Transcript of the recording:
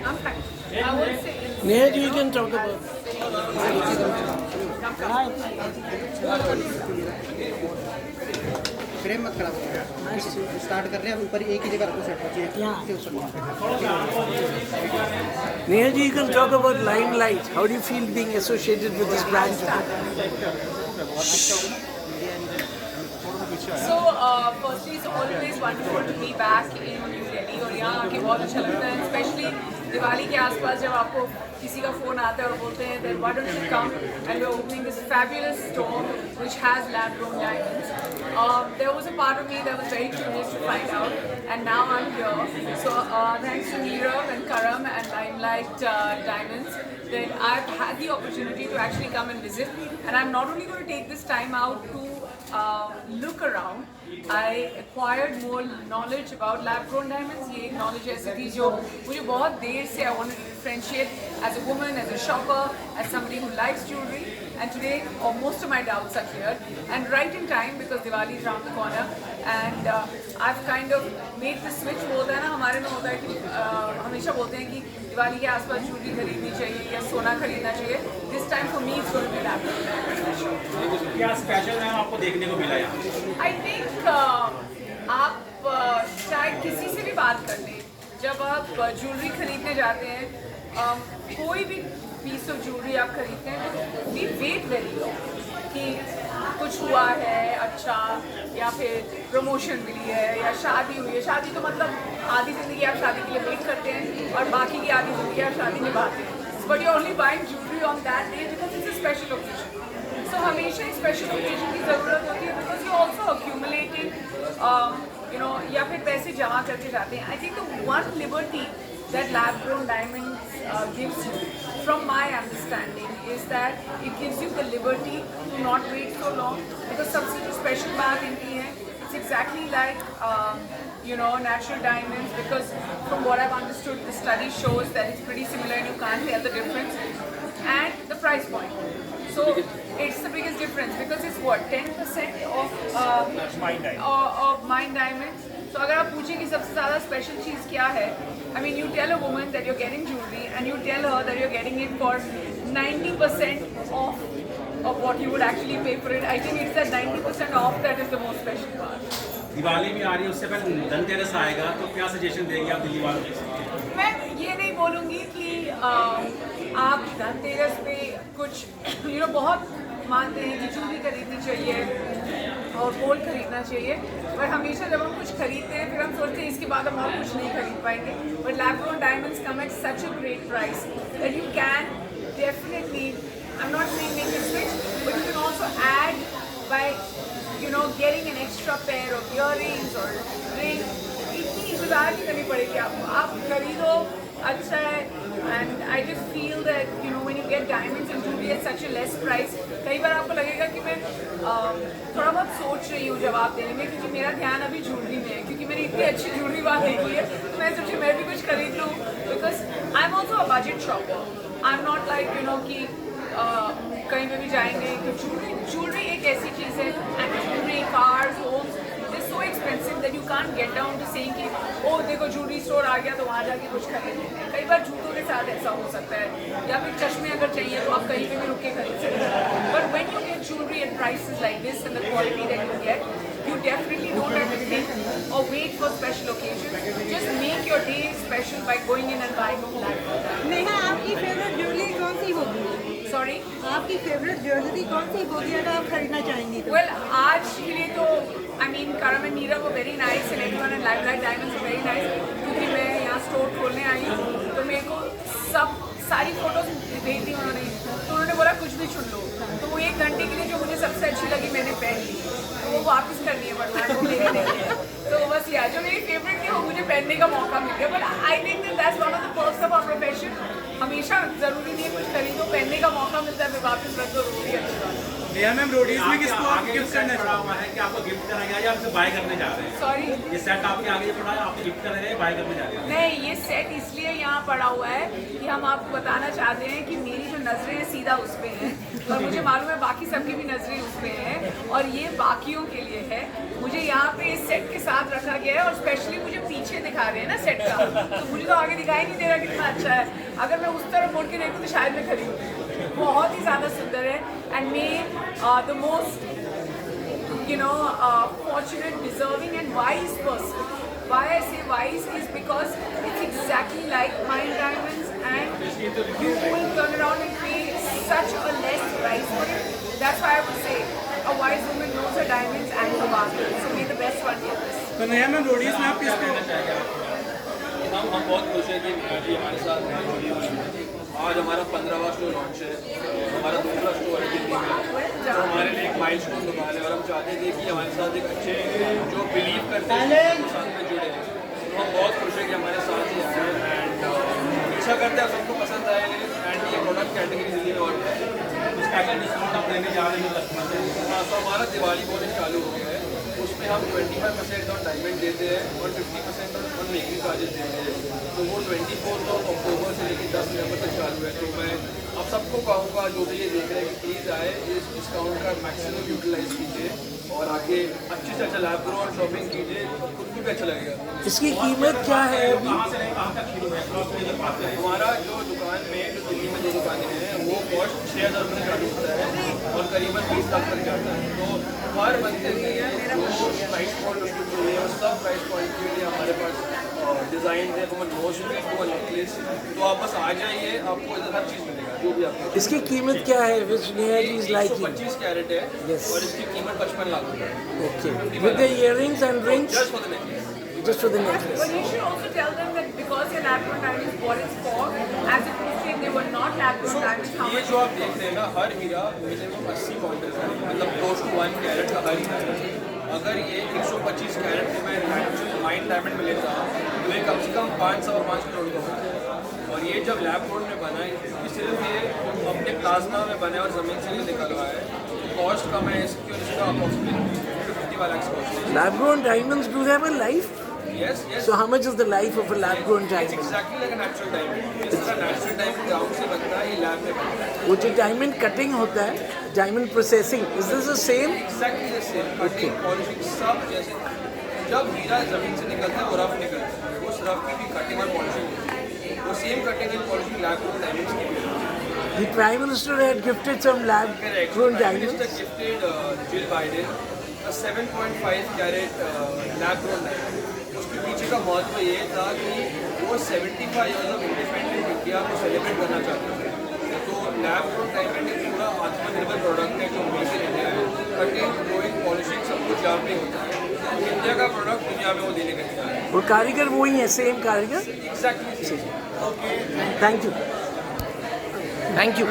I'm fine. I would say Neha, you can talk about. Frame मत खराब करो। Start कर रहे हैं, ऊपर एक ही जगह रखो सेट बचिए। Neha, you can talk about Limelight. How do you feel being associated with this brand? So, firstly, it's always wonderful to be back in New Delhi और यहाँ आके बहुत अच्छा लगता है, especially दिवाली के आसपास जब आपको किसी का फ़ोन आता है और बोलते हैं that why don't you come and we're opening this fabulous store which has lab-grown diamonds. There was a part of me that was very curious to find out, and now I'm here. So thanks to Nirav and Karam and Limelight Diamonds, that I've had the opportunity to actually come and visit, and I'm not only going to take this time out to look around. I acquired more knowledge about lab-grown diamonds. ये एक knowledge ऐसी थी जो मुझे बहुत देर से I wanted to differentiate as a woman, as a shopper, as somebody who likes jewelry. And today, most of my doubts are cleared. And right in time because Diwali is around the corner. And I've kind of made the switch. वो होता है ना, हमारे में होता है कि हमेशा बोलते हैं कि दिवाली के आसपास जूलरी खरीदनी चाहिए या सोना खरीदना चाहिए. This time for me it's going to be lab-grown diamonds. क्या स्पेशल है आपको देखने को मिला यहाँ? I think आप शायद किसी से भी बात कर लें, जब आप ज्वेलरी खरीदने जाते हैं, कोई भी पीस ऑफ ज्वेलरी आप खरीदते हैं तो वी वेट वेरी लॉन्ग कि कुछ हुआ है अच्छा, या फिर प्रमोशन मिली है या शादी हुई है. शादी तो मतलब आधी ज़िंदगी आप शादी के लिए वेट करते हैं और बाकी की आधी ज़िंदगी आप शादी निभाते हैं. But you only buying jewellery on that day because it's a special occasion. So हमेशा एक स्पेशल ओकेजन की ज़रूरत होती है बिकॉज यू ऑल्सो अक्यूमुलेटिंग या फिर पैसे जमा करके जाते हैं. I think the one liberty that lab-grown diamonds gives you, from my understanding, is that it gives you the liberty to not wait so long because सबसे जो special बात इनकी है, it's exactly like natural diamonds because from what I've understood, the study shows that it's pretty similar and you can't tell the difference, and the price point. So it's the biggest difference because it's what 10% of mine diamonds. So अगर आप पूछें कि सबसे ज़्यादा special चीज़ क्या है, I mean you tell a woman that you're getting jewelry and you tell her that you're getting it for 90% of what you would actually pay for it. I think it's that 90% off that is the most special part. Diwali भी आ रही है, उससे पहले धनतेरस आएगा, तो क्या suggestion देंगे आप दिल्ली वालों को? मैं ये नहीं बोलूँगी कि आप धनतेरस पे कुछ बहुत मानते हैं कि ज्वेलरी खरीदनी चाहिए और गोल्ड खरीदना चाहिए, पर हमेशा जब हम कुछ खरीदते हैं फिर हम सोचते हैं इसके बाद हम और कुछ नहीं खरीद पाएंगे. But lab-grown diamonds come at such a great price that you can definitely, I'm not saying make a switch, but you can also add by getting an extra pair of earrings or ring. इतनी इंतज़ार नहीं करनी पड़ेगी आपको, आप खरीदो, अच्छा है. And I just feel that when you get diamonds and jewelry at such a less price, कई बार आपको लगेगा कि मैं थोड़ा बहुत सोच रही हूँ जवाब देने में क्योंकि मेरा ध्यान अभी ज्वेलरी में है, क्योंकि मैंने इतनी अच्छी ज्वेलरी वहाँ देखी है तो मैं सोची मैं भी कुछ खरीद लूँ because I am also a budget shopper. I am not like कि कहीं पे भी जाएंगे तो ज्वेलरी एक ऐसी चीज़ है, and jewellery, cars, homes, so expensive that you can't get down to saying कि ओ देखो ज्वेलरी स्टोर आ गया तो वहाँ जाके कुछ खरीद लेते हैं. कई बार जूतों के साथ ऐसा हो सकता है, या फिर चश्मे अगर चाहिए तो आप कहीं पे भी रुक के खरीद सकते हैं. But when you get jewelry at prices like this and the quality that you get, you definitely don't have to think or wait for special occasions. Just make your day special by going in and buying a lab-grown diamond. Neha, आपकी favourite jewellery कौन सी होगी? Sorry? आपकी favourite jewellery कौन सी होगी अगर आप खरीदना चाहेंगी तो? Well, आज के लिए तो I mean Karam and Nirav were very nice and everyone in Limelight Diamonds were very nice क्योंकि मैं यहाँ स्टोर खोलने आई हूँ तो मेरे को सारी फोटोज भेज दी उन्होंने, तो उन्होंने बोला कुछ भी चुन लो. तो वो 1 घंटे के लिए जो मुझे सबसे अच्छी लगी मैंने पहन ली, तो वो वापस करनी है बट मैं वो लेने नहीं है. तो बस यार जो मेरी फेवरेट थी वो मुझे पहनने का मौका मिल गया. But I think that's one of the perks of our profession. हमेशा ज़रूरी नहीं है कुछ खरीदो, पहनने का मौका मिलता है फिर वापस रख दो, वो भी अच्छी बात है. नेहा मैम रोडीज में किसको आप गिफ्ट करना पड़ा हुआ है कि आपको गिफ्ट करा गया या आपसे बाय करने जा रहे हैं? सॉरी, ये सेट आपके आगे पड़ा है, आपको गिफ्ट कर रहे हैं, बाय करने जा रहे हैं? नहीं, ये सेट इसलिए यहाँ पड़ा हुआ है कि हम आपको बताना चाहते हैं कि मेरी जो नजरें हैं सीधा उस पे हैं और मुझे मालूम है बाकी सबकी भी नजरें उस पे हैं और ये बाकियों के लिए है। मुझे यहाँ पे इस सेट के साथ रखा गया है और स्पेशली मुझे पीछे दिखा रहे हैं ना सेट का, तो मुझे तो आगे दिखाई नहीं दे रहा कितना अच्छा है। अगर मैं उस तरफ मुड़ के देखूँ तो शायद मैं खरीदूँ। बहुत ही ज़्यादा सुंदर है and may the most fortunate, deserving and wise person. Why I say wise is because it's exactly like Mind Diamonds and you will turn around and pay such a less price for it. That's why I would say a wise woman knows her diamonds and her bargain. So may the best one get this. तो Neha ma'am Roadies में आप किसको हम बहुत खुश हैं कि जी हमारे साथ जुड़ी हुई है। आज हमारा 15वां स्टोर लॉन्च है, हमारा दूसरा स्टोर है दिल्ली में, जो हमारे लिए एक माइलस्टोन दुकान है और हम चाहते थे कि हमारे साथ एक अच्छे जो बिलीव करते हैं साथ में जुड़े हैं। तो हम बहुत खुश हैं कि हमारे साथ ही आए एंड इच्छा करते हैं सबको पसंद आए एंड ये प्रोडक्ट कैटेगरी दिल्ली में और स्पेशल डिस्काउंट आप देने जा रहे हैं कस्टमर से? हाँ, तो हमारा दिवाली बोनस चालू हो गया है। उसमें हम 25% ऑन डायमंड देते हैं और 50% ऑन मेकिंग चार्जेस देते हैं। तो वो 24 अक्टूबर से लेकर 10 नवंबर तक चालू है। तो मैं आप सबको कहूँगा जो भी ये देख रहे हैं कि प्लीज़ आए, इस डिस्काउंट का मैक्सिमम यूटिलाइज कीजिए और आगे अच्छे से अच्छा लैब ग्रो और शॉपिंग कीजिए, खुद को भी अच्छा लगेगा। इसकी कीमत क्या है अभी? कहाँ से कहाँ तक शुरू है? हमारा जो दुकान में जो दिल्ली में जो दुकानें हैं वो कॉस्ट 6,000 रुपये चालू होता है और करीबन 20 लाख तक जाता है। तो हर बंदे के लिए जो प्राइस पॉइंट उसके लिए है सब प्राइस पॉइंट के लिए हमारे पास डिज़ाइन है, तो नोज में तो नेकलेस। तो आप बस आ जाइए, आपको इधर हर चीज़ मिलेगा जो भी आपको। इसकी कीमत क्या है which Neha ji is liking? 125 carat है Yes. और इसकी कीमत 55 लाख रुपये है। Okay. With the earrings and rings? Just for the necklace. Just for the necklace. But you should also tell them that because your lab grown diamonds, what it's for, as opposed to if they were not lab grown diamonds, how ये much जो आप देख रहे हैं ना, हर हीरा minimum 80 counter का है, मतलब क्लोज टू 1 कैरेट का हर हीरा है। अगर ये 125 कैरेट में मैं माइंड डायमंड में लेता हूँ तो ये कम से कम 500 और 5 करोड़ का होता है। और ये जब लैब कोड में बना है क्योंकि सिर्फ ये अपने प्लाज्मा में बना है और ज़मीन से भी निकलवा है, तो कॉस्ट कम है इसकी और इसका अप्रॉक्सीमेटली 50 लाख कॉस्ट है। Lab grown diamonds, do they have a life? Yes, yes. So how much is the life of a lab grown It's diamond? exactly like a natural diamond. जिस तरह natural diamond ग्राउंड से बनता है, ये lab में बनता है। वो जो डायमंड कटिंग होता है, diamond processing, is this the same? Exactly the same. Cutting, polishing सब जैसे जब हीरा जमीन से निकलता है वो रफ निकलता है, उस रफ की भी कटिंग और पॉलिशिंग होती है। वो same cutting and polishing lab grown diamonds की भी होती है। The Prime Minister had gifted some lab Correct. grown Prime Minister diamonds. gifted Jill Biden a 7.5 carat lab grown diamond. उसके पीछे का महत्व ये था कि वो 75 ईयर्स ऑफ इंडिपेंडेंट इंडिया को सेलिब्रेट करना चाहते थे। तो लैब ग्रोन डायमंड एक पूरा आत्मनिर्भर प्रोडक्ट है जो मेक इन इंडिया है। कटिंग, ग्रोइंग, पॉलिशिंग सब कुछ यहाँ पे होता है। तो इंडिया का प्रोडक्ट दुनिया में वो देने का तैयार है। और कारीगर वही है, सेम कारीगर? Exactly. Thank you. Thank you.